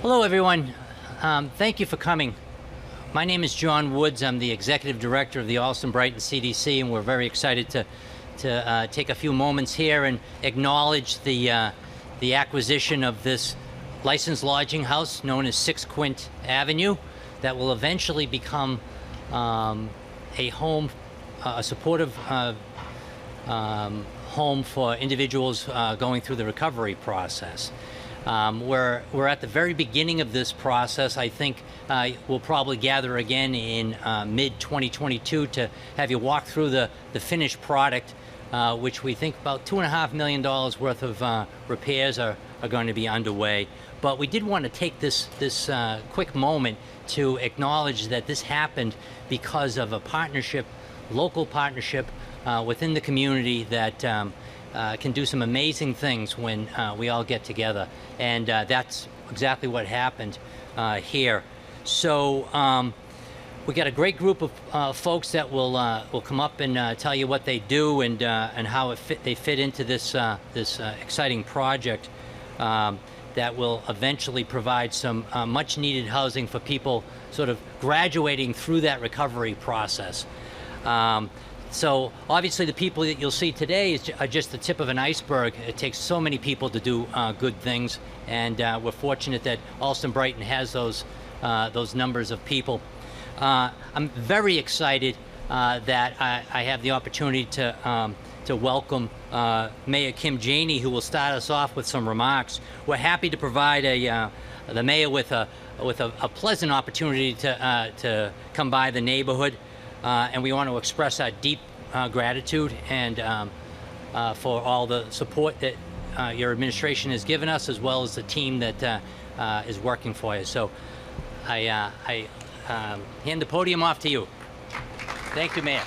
Hello, everyone. Thank you for coming. My name is John Woods. I'm the Executive Director of the Allston-Brighton CDC, and we're very excited to take a few moments here and acknowledge the acquisition of this licensed lodging house known as 6 Quint Avenue that will eventually become a home, a supportive home for individuals going through the recovery process. We're at the very beginning of this process. I think we'll probably gather again in mid-2022 to have you walk through the finished product, which we think about $2.5 million worth of repairs are going to be underway. But we did want to take this quick moment to acknowledge that this happened because of a partnership, local partnership within the community that can do some amazing things when we all get together, and that's exactly what happened here. So we got a great group of folks that will come up and tell you what they do and how they fit into this exciting project that will eventually provide some much-needed housing for people sort of graduating through that recovery process. So obviously the people that you'll see today are just the tip of an iceberg. It takes so many people to do good things, and we're fortunate that Allston-Brighton has those numbers of people. I'm very excited that I have the opportunity to welcome Mayor Kim Janey, who will start us off with some remarks. We're happy to provide the mayor with a pleasant opportunity to come by the neighborhood. And we want to express our deep gratitude and for all the support that your administration has given us, as well as the team that is working for you. So I hand the podium off to you. Thank you, Mayor.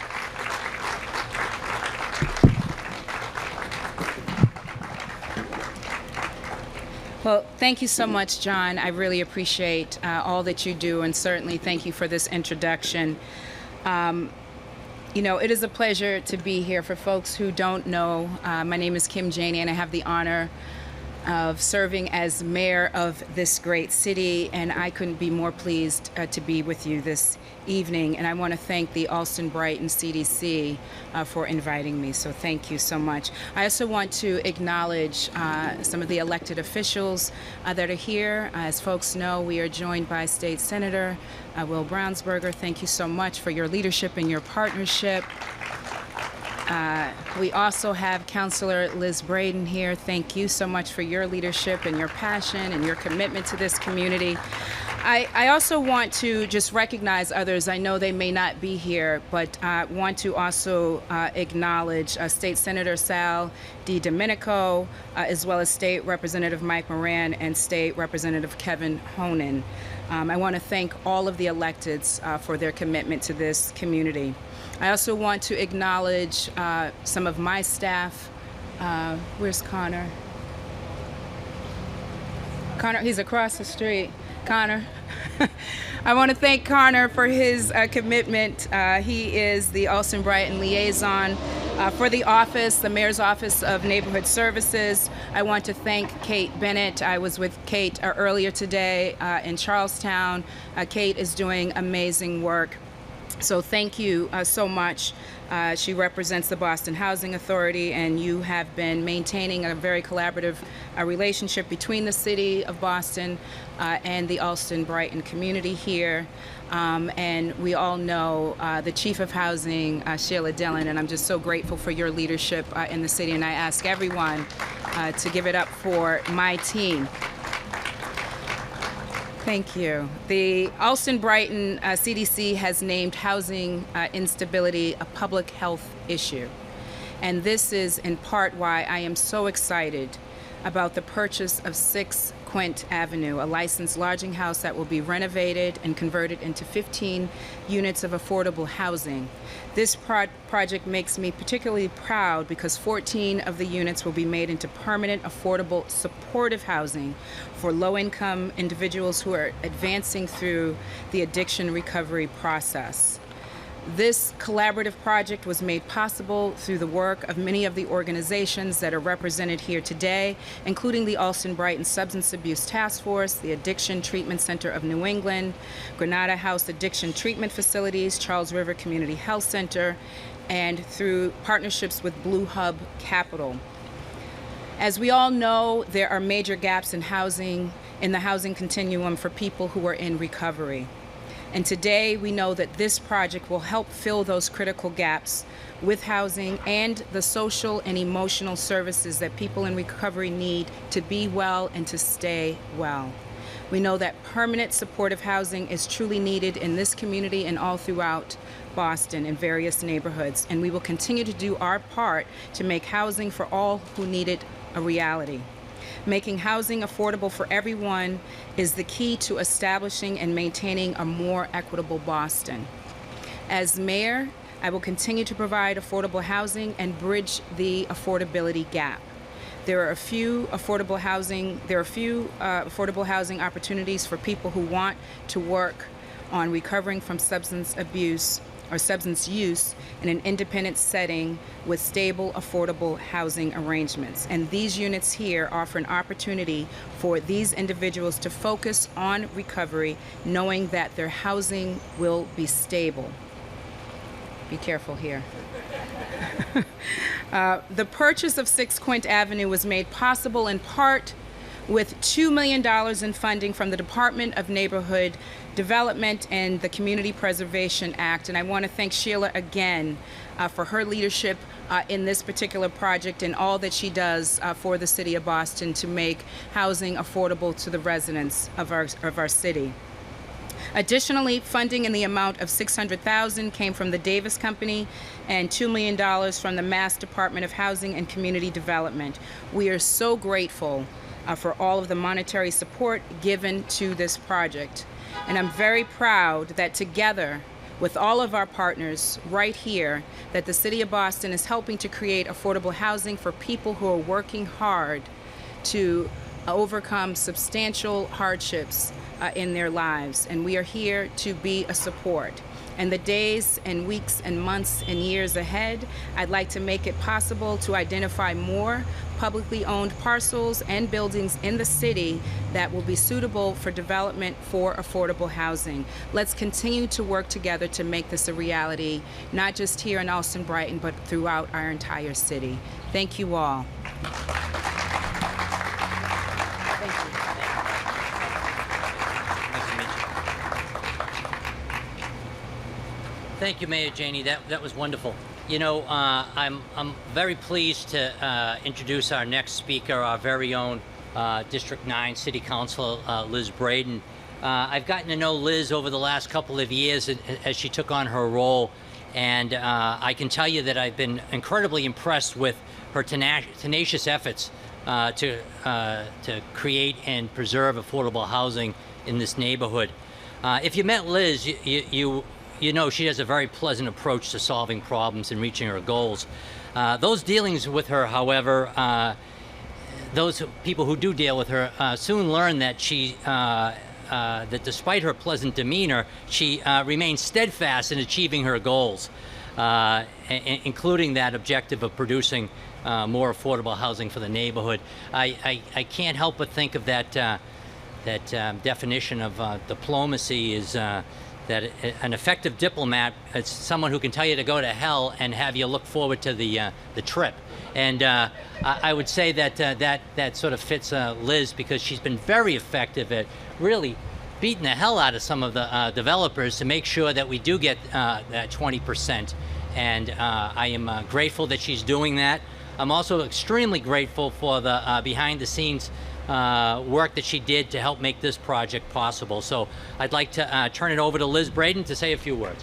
Well, thank you so much, John. I really appreciate all that you do, and certainly thank you for this introduction. You know, it is a pleasure to be here. For folks who don't know, my name is Kim Janey, and I have the honor of serving as mayor of this great city, and I couldn't be more pleased to be with you this evening. And I want to thank the Allston-Brighton CDC for inviting me, so thank you so much. I also want to acknowledge some of the elected officials that are here. As folks know, we are joined by State Senator Will Brownsberger. Thank you so much for your leadership and your partnership. We also have Councilor Liz Braden here. Thank you so much for your leadership and your passion and your commitment to this community. I also want to just recognize others. I know they may not be here, but I want to also acknowledge State Senator Sal DiDomenico, as well as State Representative Mike Moran and State Representative Kevin Honan. I want to thank all of the electeds for their commitment to this community. I also want to acknowledge some of my staff. Where's Connor? Connor, he's across the street. Connor. I want to thank Connor for his commitment. He is the Allston-Brighton liaison for the office, the Mayor's Office of Neighborhood Services. I want to thank Kate Bennett. I was with Kate earlier today in Charlestown. Kate is doing amazing work. So thank you so much. She represents the Boston Housing Authority, and you have been maintaining a very collaborative relationship between the City of Boston and the Allston-Brighton community here. And we all know the Chief of Housing, Sheila Dillon, and I'm just so grateful for your leadership in the city, and I ask everyone to give it up for my team. Thank you. The Allston-Brighton CDC has named housing instability a public health issue. And this is in part why I am so excited about the purchase of 6 Quint Avenue, a licensed lodging house that will be renovated and converted into 15 units of affordable housing. This project makes me particularly proud because 14 of the units will be made into permanent, affordable, supportive housing for low-income individuals who are advancing through the addiction recovery process. This collaborative project was made possible through the work of many of the organizations that are represented here today, including the Allston-Brighton Substance Abuse Task Force, the Addiction Treatment Center of New England, Granada House Addiction Treatment Facilities, Charles River Community Health Center, and through partnerships with BlueHub Capital. As we all know, there are major gaps in the housing continuum for people who are in recovery. And today we know that this project will help fill those critical gaps with housing and the social and emotional services that people in recovery need to be well and to stay well. We know that permanent supportive housing is truly needed in this community and all throughout Boston in various neighborhoods, and we will continue to do our part to make housing for all who need it a reality. Making housing affordable for everyone is the key to establishing and maintaining a more equitable Boston. As mayor, I will continue to provide affordable housing and bridge the affordability gap. There are a few affordable housing opportunities for people who want to work on recovering from substance abuse or substance use in an independent setting with stable, affordable housing arrangements. And these units here offer an opportunity for these individuals to focus on recovery, knowing that their housing will be stable. Be careful here. The purchase of 6 Quint Avenue was made possible in part with $2 million in funding from the Department of Neighborhood Development and the Community Preservation Act. And I want to thank Sheila again for her leadership in this particular project and all that she does for the city of Boston to make housing affordable to the residents of our city. Additionally, funding in the amount of $600,000 came from the Davis Company and $2 million from the Mass Department of Housing and Community Development. We are so grateful for all of the monetary support given to this project. And I'm very proud that together with all of our partners right here, that the City of Boston is helping to create affordable housing for people who are working hard to overcome substantial hardships in their lives. And we are here to be a support. And the days and weeks and months and years ahead, I'd like to make it possible to identify more publicly owned parcels and buildings in the city that will be suitable for development for affordable housing. Let's continue to work together to make this a reality, not just here in Allston-Brighton, but throughout our entire city. Thank you all. Thank you, Mayor Janey. That was wonderful. You know, I'm very pleased to introduce our next speaker, our very own District 9 City Council, Liz Braden. I've gotten to know Liz over the last couple of years as she took on her role, and I can tell you that I've been incredibly impressed with her tenacious efforts to create and preserve affordable housing in this neighborhood. If you met Liz, you know she has a very pleasant approach to solving problems and reaching her goals. Those dealings with her, however, those people who do deal with her soon learn that that despite her pleasant demeanor, she remains steadfast in achieving her goals, including that objective of producing more affordable housing for the neighborhood. I can't help but think of that definition of diplomacy is that an effective diplomat is someone who can tell you to go to hell and have you look forward to the trip. And I would say that that sort of fits Liz, because she's been very effective at really beating the hell out of some of the developers to make sure that we do get that 20%. And I am grateful that she's doing that. I'm also extremely grateful for the behind-the-scenes work that she did to help make this project possible. So I'd like to turn it over to Liz Braden to say a few words.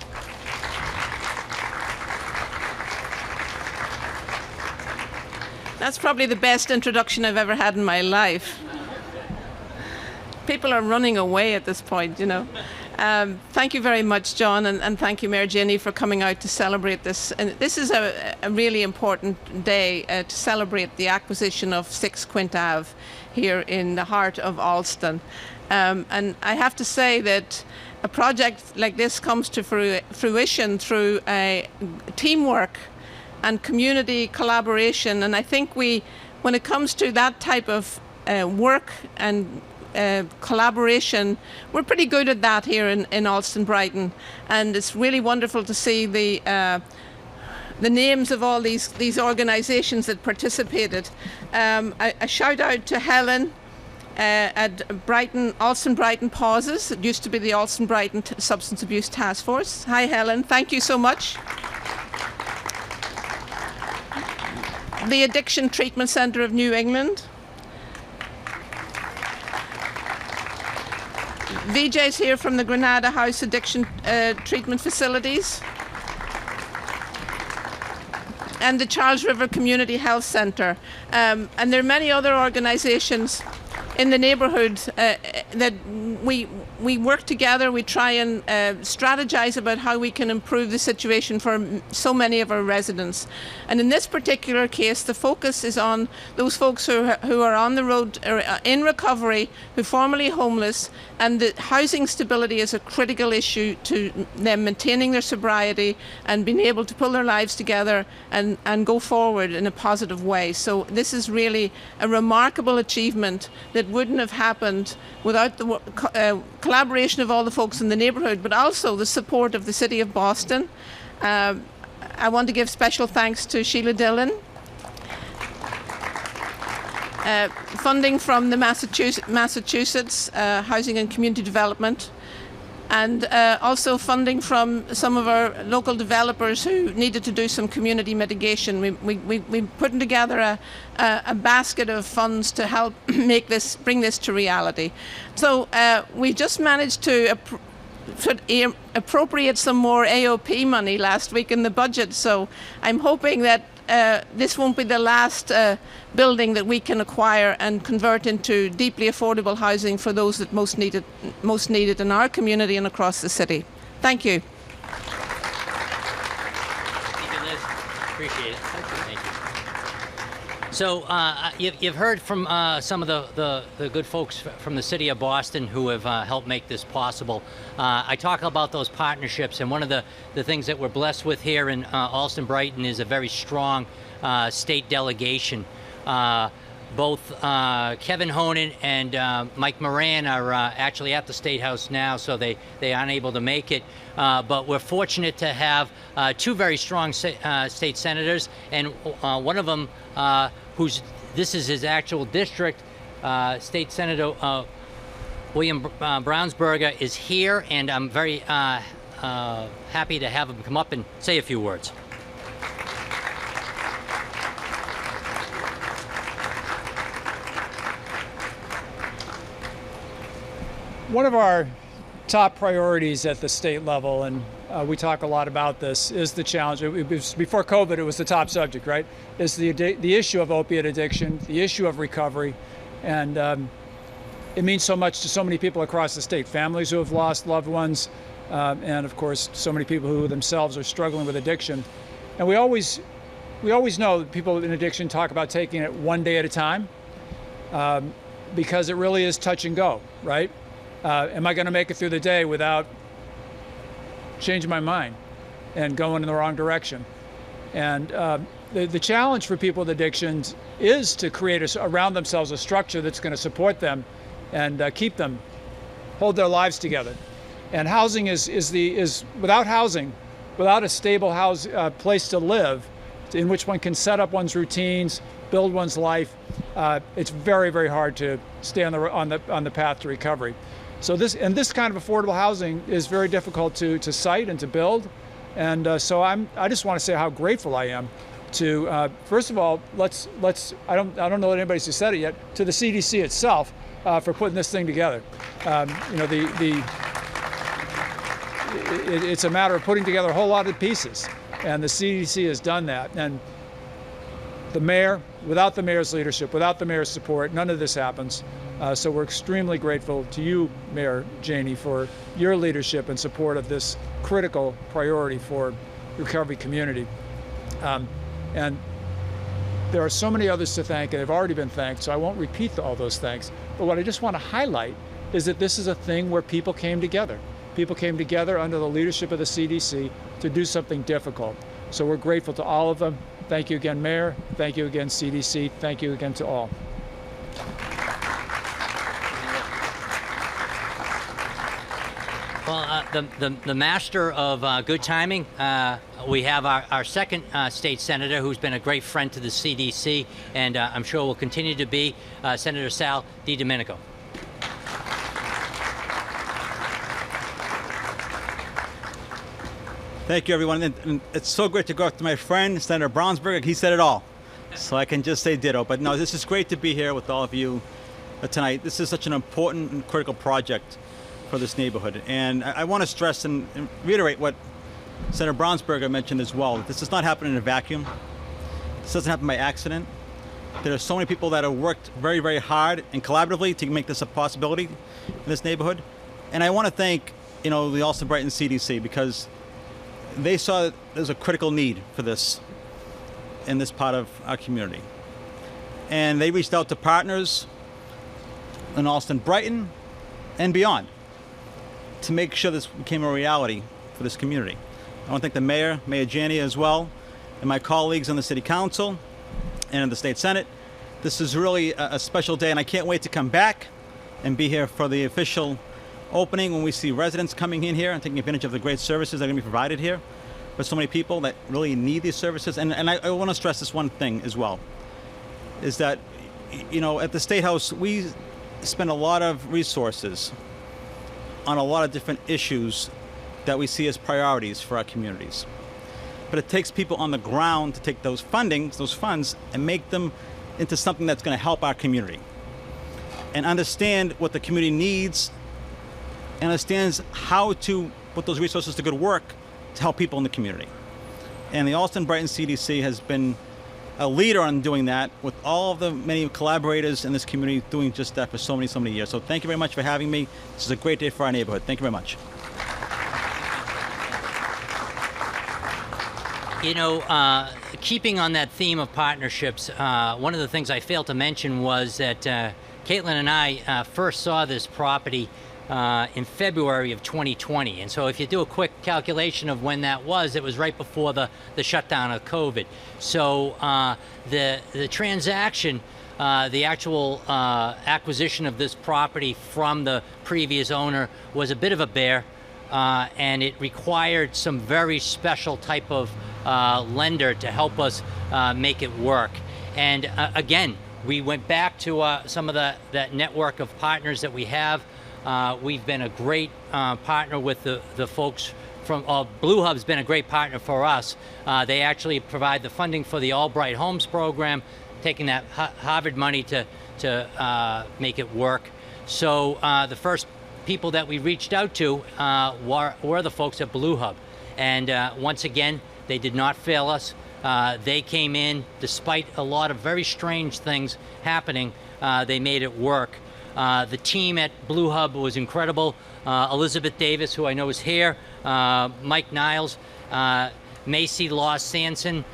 That's probably the best introduction I've ever had in my life. People are running away at this point, you know. Thank you very much, John, and thank you, Mayor Janey, for coming out to celebrate this. And this is a really important day to celebrate the acquisition of 6 Quint Ave here in the heart of Allston. And I have to say that a project like this comes to fruition through teamwork and community collaboration. And I think when it comes to that type of work and collaboration, we're pretty good at that here in Allston-Brighton. And it's really wonderful to see the names of all these organisations that participated. A shout out to Helen at Allston-Brighton Pauses. It used to be the Allston-Brighton Substance Abuse Task Force. Hi Helen, thank you so much. The Addiction Treatment Centre of New England. VJ's here from the Granada House Addiction Treatment Facilities. And the Charles River Community Health Centre. And there are many other organisations in the neighbourhood that we work together. We try and strategize about how we can improve the situation for so many of our residents. And in this particular case, the focus is on those folks who are on the road or in recovery, who are formerly homeless, and the housing stability is a critical issue to them maintaining their sobriety and being able to pull their lives together and go forward in a positive way. So this is really a remarkable achievement that wouldn't have happened without the collaboration of all the folks in the neighbourhood, but also the support of the City of Boston. I want to give special thanks to Sheila Dillon. Funding from the Massachusetts Housing and Community Development, and also funding from some of our local developers who needed to do some community mitigation. We putting together a basket of funds to help bring this to reality. So we just managed to appropriate some more AOP money last week in the budget. So I'm hoping that this won't be the last building that we can acquire and convert into deeply affordable housing for those that most need it in our community and across the city. Thank you. Thank you, Liz. Appreciate it. Thank you. So you've heard from some of the good folks from the City of Boston who have helped make this possible. I talk about those partnerships, and one of the things that we're blessed with here in Allston-Brighton is a very strong state delegation. Both Kevin Honan and Mike Moran are actually at the State House now, so they aren't able to make it. But we're fortunate to have two very strong state senators, and one of them, this is his actual district, State Senator William Brownsberger is here, and I'm very happy to have him come up and say a few words. One of our top priorities at the state level, and we talk a lot about this, is the challenge. Before COVID, it was the top subject, right? Is the issue of opiate addiction, the issue of recovery, and it means so much to so many people across the state. Families who have lost loved ones, and of course, so many people who themselves are struggling with addiction. And we always know that people in addiction talk about taking it one day at a time, because it really is touch and go, right? Am I going to make it through the day without changing my mind and going in the wrong direction? And the challenge for people with addictions is to create around themselves a structure that's going to support them and keep them, hold their lives together. And housing is without housing, without a stable place to live, in which one can set up one's routines, build one's life, it's very, very hard to stay on the path to recovery. So this kind of affordable housing is very difficult to site and to build, and so I just want to say how grateful I am to first of all, I don't know that anybody's said it yet, to the CDC itself for putting this thing together. It's a matter of putting together a whole lot of pieces, and the CDC has done that. And the mayor, without the mayor's leadership, without the mayor's support, none of this happens. So we're extremely grateful to you, Mayor Janey, for your leadership and support of this critical priority for the recovery community. And there are so many others to thank, and they've already been thanked, so I won't repeat all those thanks. But what I just want to highlight is that this is a thing where people came together. people came together under the leadership of the CDC to do something difficult. So we're grateful to all of them. Thank you again, Mayor. Thank you again, CDC. Thank you again to all. Well, the master of good timing, we have our second state senator who's been a great friend to the CDC, and I'm sure will continue to be, Senator Sal DiDomenico. Thank you, everyone. And it's so great to go up to my friend, Senator Brownsburg. He said it all, so I can just say ditto. But no, this is great to be here with all of you tonight. This is such an important and critical project for this neighborhood. And I want to stress and reiterate what Senator Brownsburg mentioned as well. This does not happen in a vacuum. This doesn't happen by accident. There are so many people that have worked very, very hard and collaboratively to make this a possibility in this neighborhood. And I want to thank, the Allston-Brighton CDC, because they saw that there's a critical need for this in this part of our community. And they reached out to partners in Allston-Brighton and beyond to make sure this became a reality for this community. I want to thank the Mayor, Mayor Janey as well, and my colleagues on the City Council and in the State Senate. This is really a special day, and I can't wait to come back and be here for the official opening when we see residents coming in here and taking advantage of the great services that are going to be provided here for so many people that really need these services. And I want to stress this one thing as well, is that, at the State House, we spend a lot of resources on a lot of different issues that we see as priorities for our communities. But it takes people on the ground to take those funds, and make them into something that's going to help our community and understand what the community needs and understands how to put those resources to good work to help people in the community. And the Allston-Brighton CDC has been a leader on doing that, with all of the many collaborators in this community doing just that for so many years. So thank you very much for having me. This is a great day for our neighborhood. Thank you very much. Keeping on that theme of partnerships, one of the things I failed to mention was that Caitlin and I first saw this property in February of 2020. And so if you do a quick calculation of when that was, it was right before the shutdown of COVID. So the transaction, the actual acquisition of this property from the previous owner was a bit of a bear, and it required some very special type of lender to help us make it work. And again, we went back to some of that network of partners that we have. We've been a great partner with the folks from BlueHub's been a great partner for us. They actually provide the funding for the Albright Homes program, taking that Harvard money to make it work. So the first people that we reached out to were the folks at BlueHub. And once again, they did not fail us. They came in, despite a lot of very strange things happening, they made it work. The team at BlueHub was incredible. Elizabeth Davis, who I know is here, Mike Niles, Macy Law Sanson,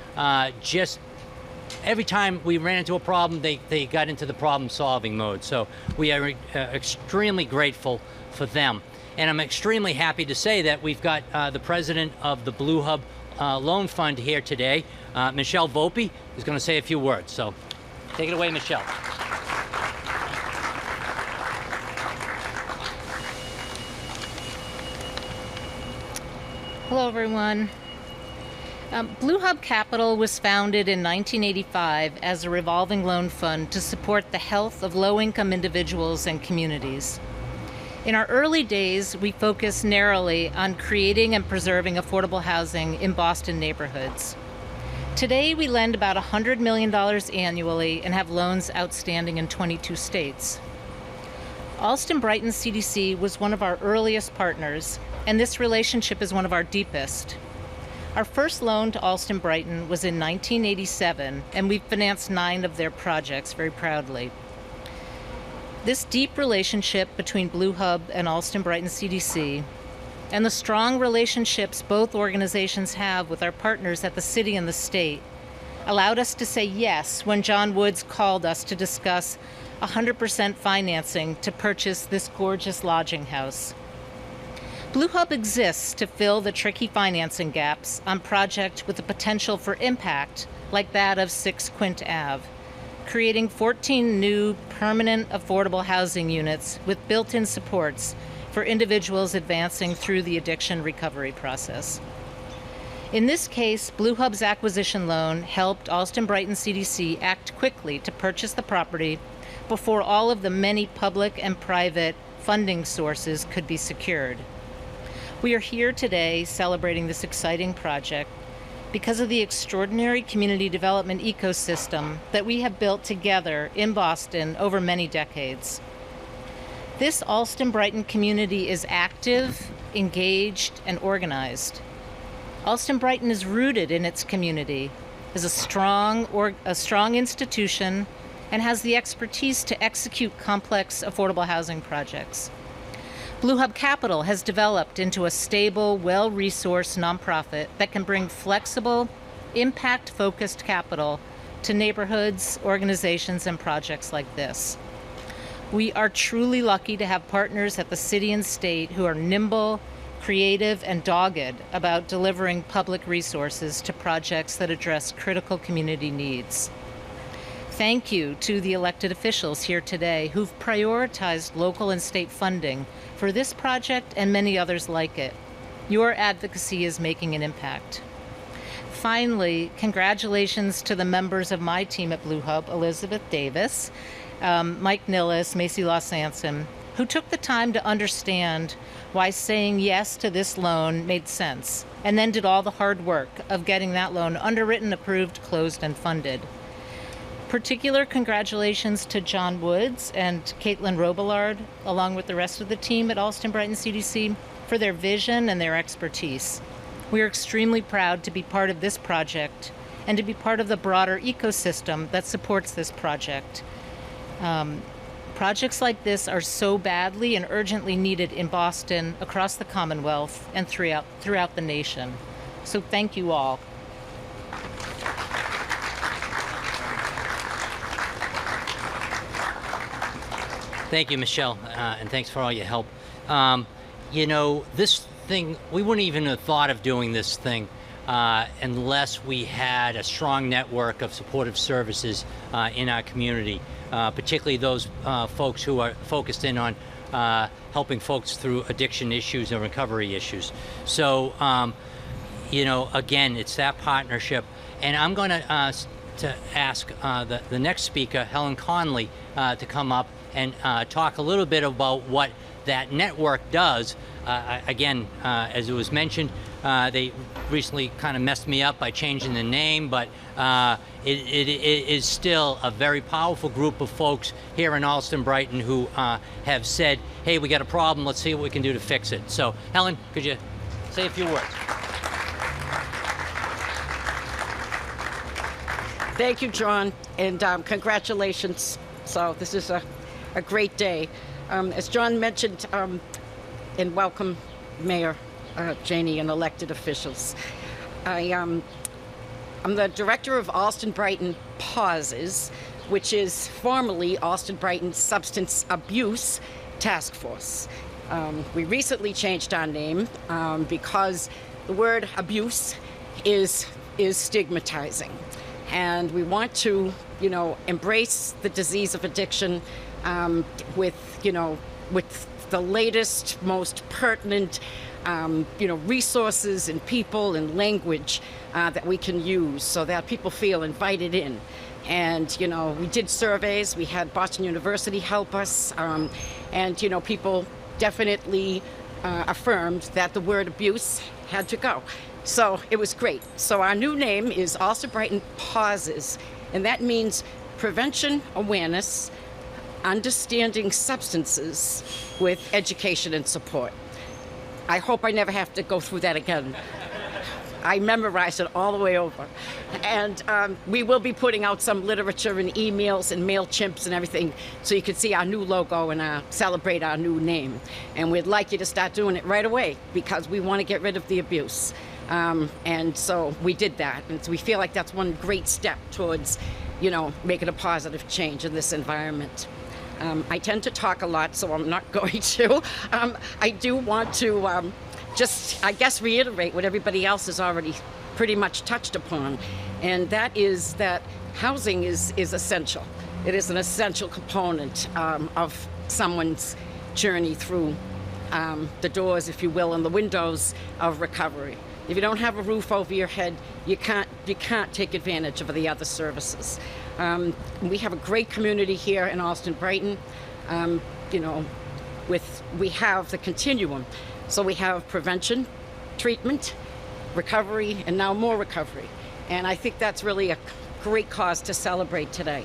just every time we ran into a problem, they got into the problem-solving mode. So we are extremely grateful for them. And I'm extremely happy to say that we've got the president of the BlueHub Loan Fund here today, Michelle Volpe, is going to say a few words. So take it away, Michelle. Hello, everyone. BlueHub Capital was founded in 1985 as a revolving loan fund to support the health of low-income individuals and communities. In our early days, we focused narrowly on creating and preserving affordable housing in Boston neighborhoods. Today, we lend about $100 million annually and have loans outstanding in 22 states. Allston-Brighton CDC was one of our earliest partners, and this relationship is one of our deepest. Our first loan to Allston-Brighton was in 1987, and we've financed 9 of their projects very proudly. This deep relationship between BlueHub and Allston-Brighton CDC, and the strong relationships both organizations have with our partners at the city and the state, allowed us to say yes when John Woods called us to discuss 100% financing to purchase this gorgeous lodging house. BlueHub exists to fill the tricky financing gaps on projects with the potential for impact like that of 6 Quint Ave, creating 14 new permanent affordable housing units with built-in supports for individuals advancing through the addiction recovery process. In this case, BlueHub's acquisition loan helped Allston-Brighton CDC act quickly to purchase the property before all of the many public and private funding sources could be secured. We are here today celebrating this exciting project because of the extraordinary community development ecosystem that we have built together in Boston over many decades. This Allston-Brighton community is active, engaged, and organized. Allston-Brighton is rooted in its community, is a strong institution, and has the expertise to execute complex affordable housing projects. BlueHub Capital has developed into a stable, well-resourced nonprofit that can bring flexible, impact-focused capital to neighborhoods, organizations, and projects like this. We are truly lucky to have partners at the city and state who are nimble, creative, and dogged about delivering public resources to projects that address critical community needs. Thank you to the elected officials here today who've prioritized local and state funding for this project and many others like it. Your advocacy is making an impact. Finally, congratulations to the members of my team at BlueHub, Elizabeth Davis, Mike Nillis, Macy Law-Sanson, who took the time to understand why saying yes to this loan made sense, and then did all the hard work of getting that loan underwritten, approved, closed, and funded. Particular congratulations to John Woods and Caitlin Robillard, along with the rest of the team at Allston-Brighton CDC, for their vision and their expertise. We are extremely proud to be part of this project and to be part of the broader ecosystem that supports this project. Projects like this are so badly and urgently needed in Boston, across the Commonwealth, and throughout the nation. So thank you all. Thank you, Michelle, and thanks for all your help. You know, this thing, we wouldn't even have thought of doing this thing unless we had a strong network of supportive services in our community, particularly those folks who are focused in on helping folks through addiction issues and recovery issues. So, you know, again, it's that partnership. And I'm going to ask the next speaker, Helen Connolly, to come up and talk a little bit about what that network does. Again, as it was mentioned, they recently kind of messed me up by changing the name, but it is still a very powerful group of folks here in Allston-Brighton who have said, hey, we got a problem, let's see what we can do to fix it. So, Helen, could you say a few words? Thank you, John, and congratulations. So this is a great day. As John mentioned, and welcome Mayor Janey and elected officials. I'm the director of Allston-Brighton Pauses, which is formerly Allston-Brighton Substance Abuse Task Force. We recently changed our name because the word abuse is stigmatizing. And we want to, you know, embrace the disease of addiction with the latest, most pertinent, resources and people and language that we can use so that people feel invited in. And, you know, we did surveys. We had Boston University help us. And, you know, people definitely affirmed that the word abuse had to go. So it was great. So our new name is Allston-Brighton Pauses, and that means prevention, awareness, understanding substances with education and support. I hope I never have to go through that again. I memorized it all the way over. And we will be putting out some literature and emails and MailChimps and everything so you can see our new logo and celebrate our new name. And we'd like you to start doing it right away because we want to get rid of the abuse. And so we did that. And so we feel like that's one great step towards, you know, making a positive change in this environment. I tend to talk a lot, so I'm not going to. I do want to just, I guess, reiterate what everybody else has already pretty much touched upon, and that is that housing is essential. It is an essential component of someone's journey through the doors, if you will, and the windows of recovery. If you don't have a roof over your head, you can't take advantage of the other services. We have a great community here in Allston-Brighton. You know, we have the continuum. So we have prevention, treatment, recovery, and now more recovery. And I think that's really a great cause to celebrate today.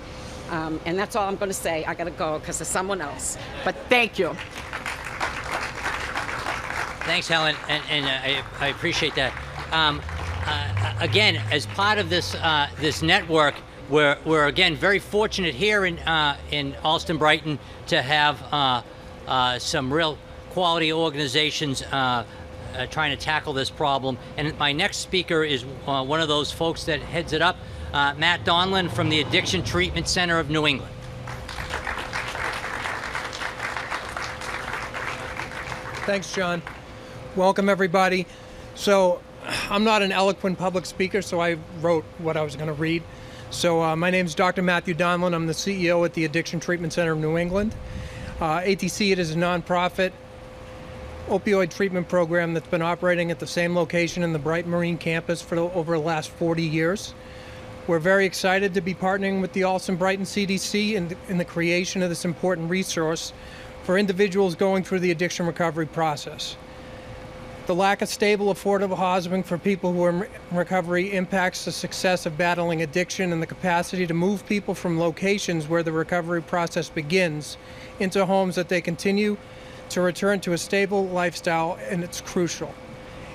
And that's all I'm going to say. I got to go because there's someone else. But thank you. Thanks, Helen, and I appreciate that. Again, as part of this this network, we're again very fortunate here in Allston-Brighton to have some real quality organizations trying to tackle this problem. And my next speaker is one of those folks that heads it up, Matt Donlan from the Addiction Treatment Center of New England. Thanks, John. Welcome, everybody. So I'm not an eloquent public speaker, so I wrote what I was going to read. So my name is Dr. Matthew Donlan. I'm the CEO at the Addiction Treatment Center of New England. ATC, it is a nonprofit opioid treatment program that's been operating at the same location in the Brighton Marine campus for over the last 40 years. We're very excited to be partnering with the Allston-Brighton CDC in the creation of this important resource for individuals going through the addiction recovery process. The lack of stable, affordable housing for people who are in recovery impacts the success of battling addiction and the capacity to move people from locations where the recovery process begins into homes that they continue to return to a stable lifestyle, and it's crucial.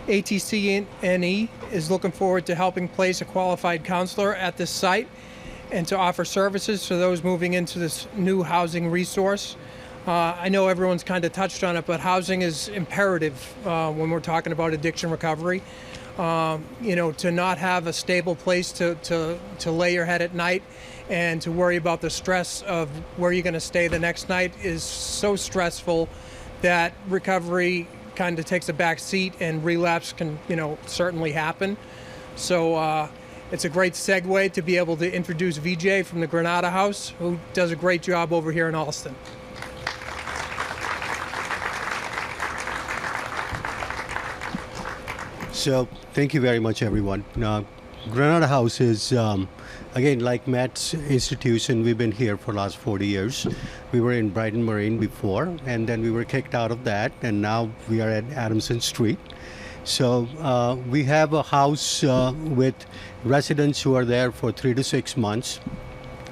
ATC&E is looking forward to helping place a qualified counselor at this site and to offer services for those moving into this new housing resource. I know everyone's kind of touched on it, but housing is imperative when we're talking about addiction recovery. You know, to not have a stable place to lay your head at night and to worry about the stress of where you're going to stay the next night is so stressful that recovery kind of takes a back seat and relapse can, you know, certainly happen. So it's a great segue to be able to introduce VJ from the Granada House, who does a great job over here in Allston. So thank you very much, everyone. Granada House is, again, like Matt's institution, we've been here for the last 40 years. We were in Brighton Marine before, and then we were kicked out of that, and now we are at Adamson Street. So we have a house with residents who are there for 3 to 6 months.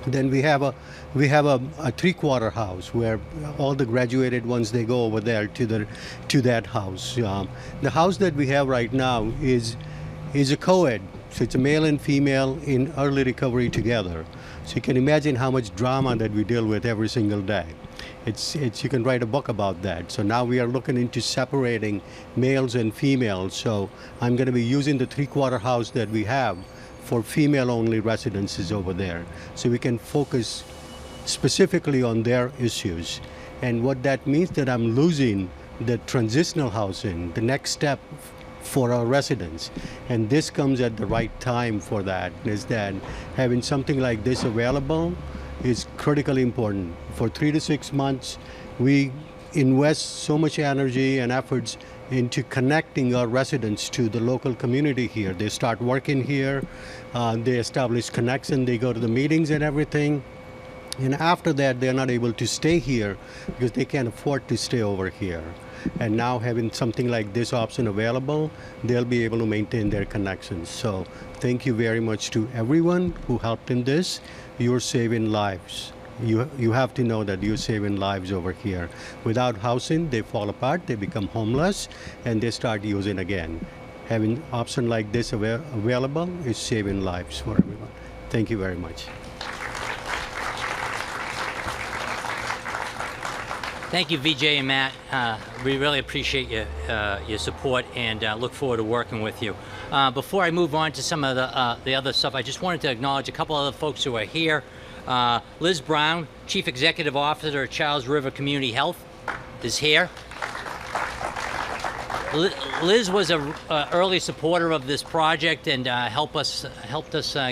Then we have a 3-quarter house where all the graduated ones, they go over there to that house. The house that we have right now is a co-ed, so it's a male and female in early recovery together. So you can imagine how much drama that we deal with every single day. It's you can write a book about that. So now we are looking into separating males and females. So I'm going to be using the 3-quarter house that we have for female-only residences over there, so we can focus specifically on their issues. And what that means, that I'm losing the transitional housing, the next step for our residents. And this comes at the right time for that, is that having something like this available is critically important. For 3 to 6 months, we invest so much energy and efforts into connecting our residents to the local community here. They start working here, they establish connection, they go to the meetings and everything. And after that, they're not able to stay here because they can't afford to stay over here. And now having something like this option available, they'll be able to maintain their connections. So thank you very much to everyone who helped in this. You're saving lives. You have to know that you're saving lives over here. Without housing, they fall apart, they become homeless, and they start using again. Having an option like this available is saving lives for everyone. Thank you very much. Thank you, VJ and Matt. We really appreciate your support and look forward to working with you. Before I move on to some of the other stuff, I just wanted to acknowledge a couple other folks who are here. Liz Brown, Chief Executive Officer at Charles River Community Health, is here. Liz was a early supporter of this project and helped us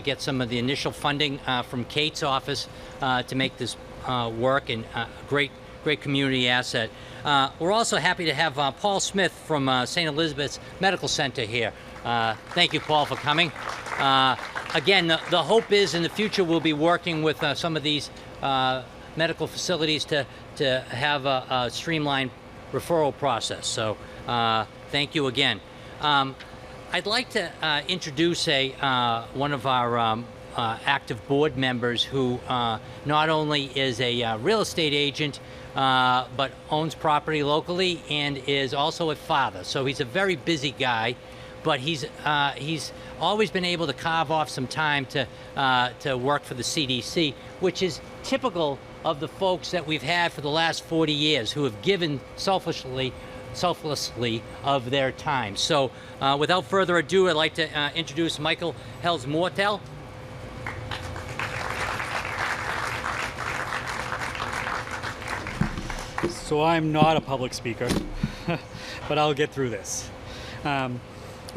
get some of the initial funding from Kate's office to make this work, and great community asset. We're also happy to have Paul Smith from St. Elizabeth's Medical Center here. Thank you, Paul, for coming. Again, the hope is in the future we'll be working with some of these medical facilities to have a streamlined referral process. So thank you again. I'd like to introduce one of our active board members who not only is a real estate agent but owns property locally and is also a father. So he's a very busy guy, but he's always been able to carve off some time to work for the CDC, which is typical of the folks that we've had for the last 40 years who have given selflessly of their time. So without further ado, I'd like to introduce Michael Helsmoortel. So I'm not a public speaker, but I'll get through this. On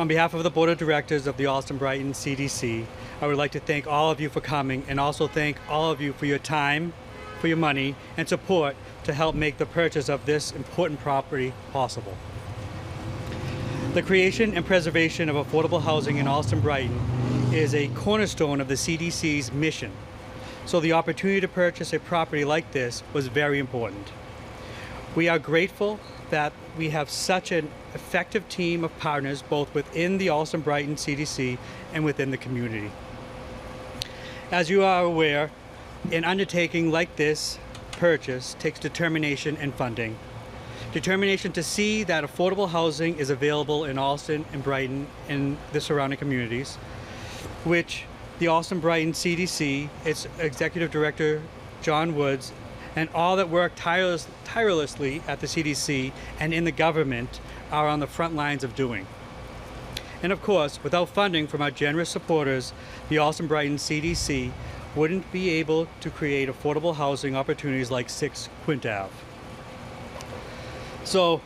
behalf of the Board of Directors of the Allston-Brighton CDC, I would like to thank all of you for coming, and also thank all of you for your time, for your money, and support to help make the purchase of this important property possible. The creation and preservation of affordable housing in Allston-Brighton is a cornerstone of the CDC's mission, so the opportunity to purchase a property like this was very important. We are grateful that we have such an effective team of partners both within the Allston-Brighton CDC and within the community. As you are aware, an undertaking like this purchase takes determination and funding. Determination to see that affordable housing is available in Allston and Brighton and the surrounding communities, which the Allston-Brighton CDC, its Executive Director, John Woods, and all that work tirelessly at the CDC and in the government are on the front lines of doing. And of course, without funding from our generous supporters, the Allston-Brighton CDC wouldn't be able to create affordable housing opportunities like 6 Quint Ave. So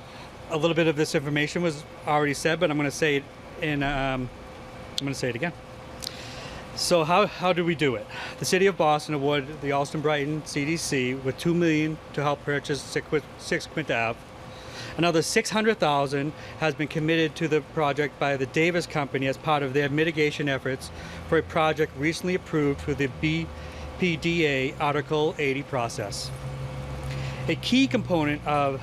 a little bit of this information was already said, but I'm going to say it again. So how do we do it? The City of Boston awarded the Allston-Brighton CDC with $2 million to help purchase 6 Quint Ave. Another $600,000 has been committed to the project by the Davis Company as part of their mitigation efforts for a project recently approved through the BPDA Article 80 process. A key component of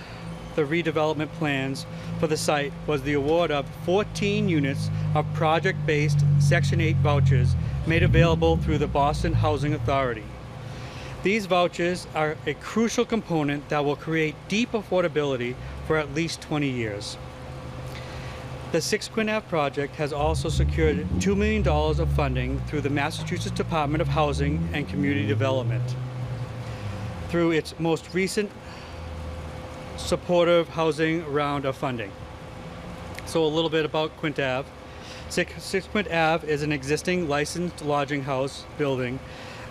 the redevelopment plans for the site was the award of 14 units of project-based Section 8 vouchers made available through the Boston Housing Authority. These vouchers are a crucial component that will create deep affordability for at least 20 years. The 6 Quint Ave project has also secured $2 million of funding through the Massachusetts Department of Housing and Community Development through its most recent supportive housing round of funding. So a little bit about Quint Ave. 6 Quint Ave is an existing licensed lodging house building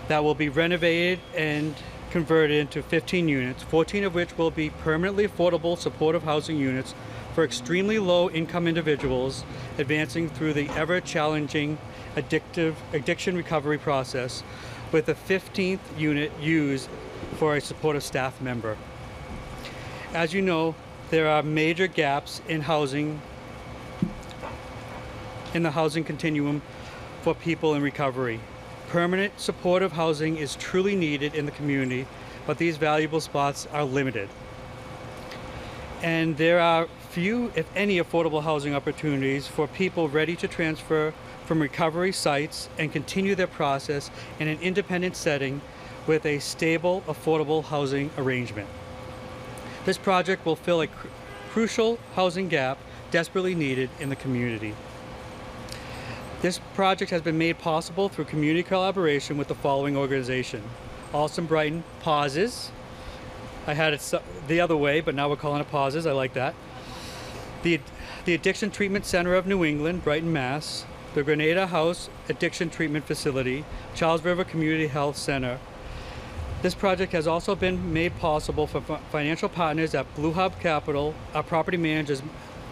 that will be renovated and converted into 15 units, 14 of which will be permanently affordable supportive housing units for extremely low income individuals advancing through the ever-challenging addiction recovery process, with the 15th unit used for a supportive staff member. As you know, there are major gaps in housing, in the housing continuum for people in recovery. Permanent supportive housing is truly needed in the community, but these valuable spots are limited. And there are few, if any, affordable housing opportunities for people ready to transfer from recovery sites and continue their process in an independent setting with a stable, affordable housing arrangement. This project will fill a crucial housing gap desperately needed in the community. This project has been made possible through community collaboration with the following organization: Allston-Brighton Pauses. I had it the other way, but now we're calling it Pauses. I like that. The Addiction Treatment Center of New England, Brighton, Mass. The Grenada House Addiction Treatment Facility, Charles River Community Health Center. This project has also been made possible for financial partners at BlueHub Capital, our property managers,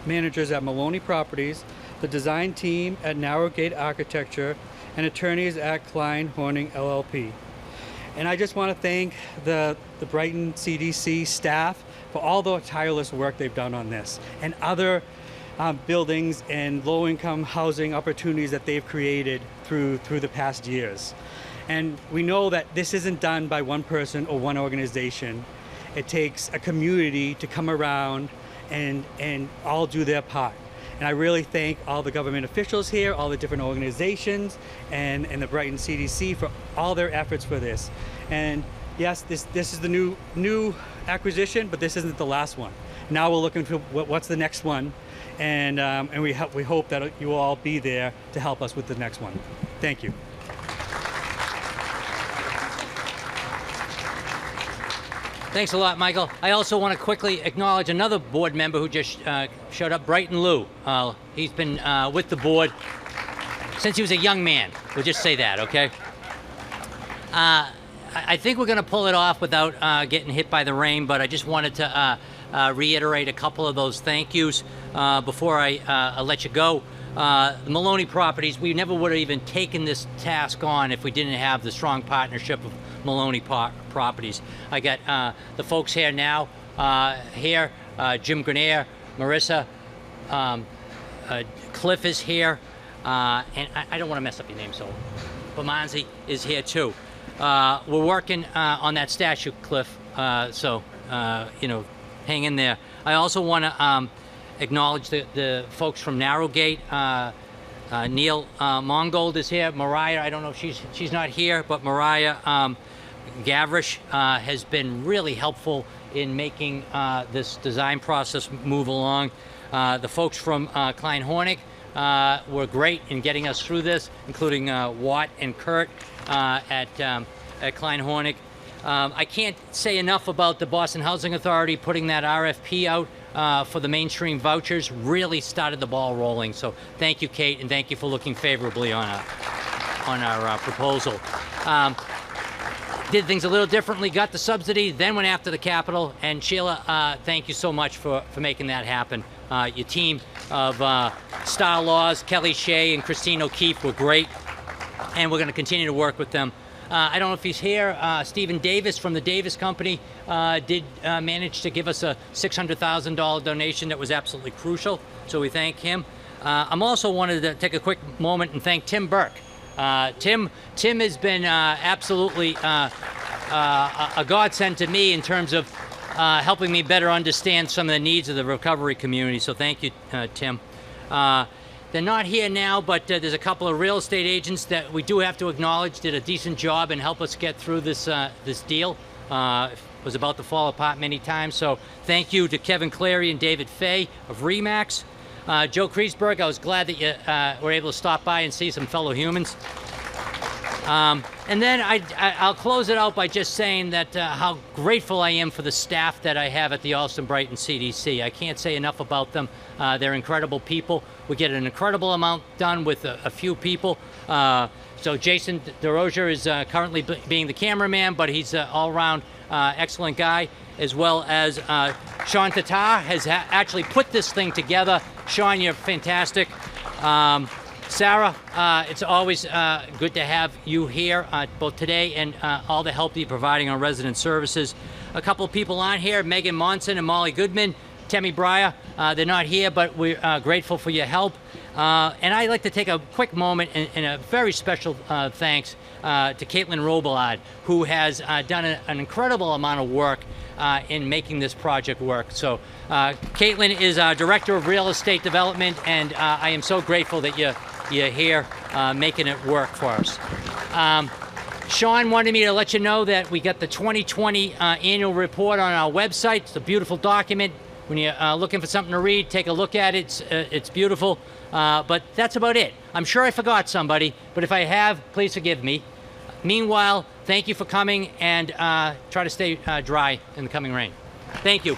managers at Maloney Properties, the design team at Narrowgate Architecture, and attorneys at Klein Horning LLP. And I just want to thank the Brighton CDC staff for all the tireless work they've done on this, and other buildings and low-income housing opportunities that they've created through the past years. And we know that this isn't done by one person or one organization. It takes a community to come around and all do their part. And I really thank all the government officials here, all the different organizations, and the Brighton CDC for all their efforts for this. And yes, this is the new acquisition, but this isn't the last one. Now we're looking for what's the next one, and we hope that you will all be there to help us with the next one. Thank you. Thanks a lot, Michael. I also want to quickly acknowledge another board member who just showed up, Brighton Lou. He's been with the board since he was a young man. We'll just say that, okay? I think we're going to pull it off without getting hit by the rain, but I just wanted to reiterate a couple of those thank yous before I let you go. The Maloney Properties, we never would have even taken this task on if we didn't have the strong partnership of Maloney Properties. I got the folks here now, Jim Grenier, Marissa, Cliff is here, and I don't want to mess up your name, so Bamanzi is here too. We're working on that statue, Cliff, so hang in there. I also want to acknowledge the folks from Narrowgate. Neil Mongold is here. Mariah, I don't know if she's not here, but Mariah Gavrish has been really helpful in making this design process move along. The folks from Klein Hornig were great in getting us through this, including Watt and Kurt at Klein Hornig. I can't say enough about the Boston Housing Authority putting that RFP out for the mainstream vouchers. Really started the ball rolling. So thank you, Kate, and thank you for looking favorably on our proposal. Did things a little differently, got the subsidy, then went after the capital. And Sheila, thank you so much for making that happen. Your team of Star Laws, Kelly Shea and Christine O'Keefe were great, and we're going to continue to work with them. I don't know if he's here. Stephen Davis from the Davis Company did manage to give us a $600,000 donation that was absolutely crucial, so we thank him. I'm also wanted to take a quick moment and thank Tim Burke. Tim has been absolutely a godsend to me in terms of helping me better understand some of the needs of the recovery community, so thank you, Tim. They're not here now, but there's a couple of real estate agents that we do have to acknowledge did a decent job and help us get through this deal. It was about to fall apart many times, so thank you to Kevin Clary and David Fay of RE/MAX. Joe Kreisberg, I was glad that you were able to stop by and see some fellow humans. And then I'll close it out by just saying that how grateful I am for the staff that I have at the Allston-Brighton CDC. I can't say enough about them. They're incredible people. We get an incredible amount done with a few people. So Jason DeRozier is currently being the cameraman, but he's an all-around excellent guy, as well as Sean Tatar has actually put this thing together. Sean, you're fantastic. Sarah, it's always good to have you here, both today and all the help that you're providing on resident services. A couple of people on here, Megan Monson and Molly Goodman, Tammy Breyer. They're not here, but we're grateful for your help. And I'd like to take a quick moment and a very special thanks to Caitlin Robillard, who has done an incredible amount of work in making this project work. So Caitlin is our Director of Real Estate Development, and I am so grateful that you're here making it work for us. Sean wanted me to let you know that we got the 2020 annual report on our website. It's a beautiful document. When you're looking for something to read, take a look at it. It's beautiful. But that's about it. I'm sure I forgot somebody, but if I have, please forgive me. Meanwhile, thank you for coming, and try to stay dry in the coming rain. Thank you.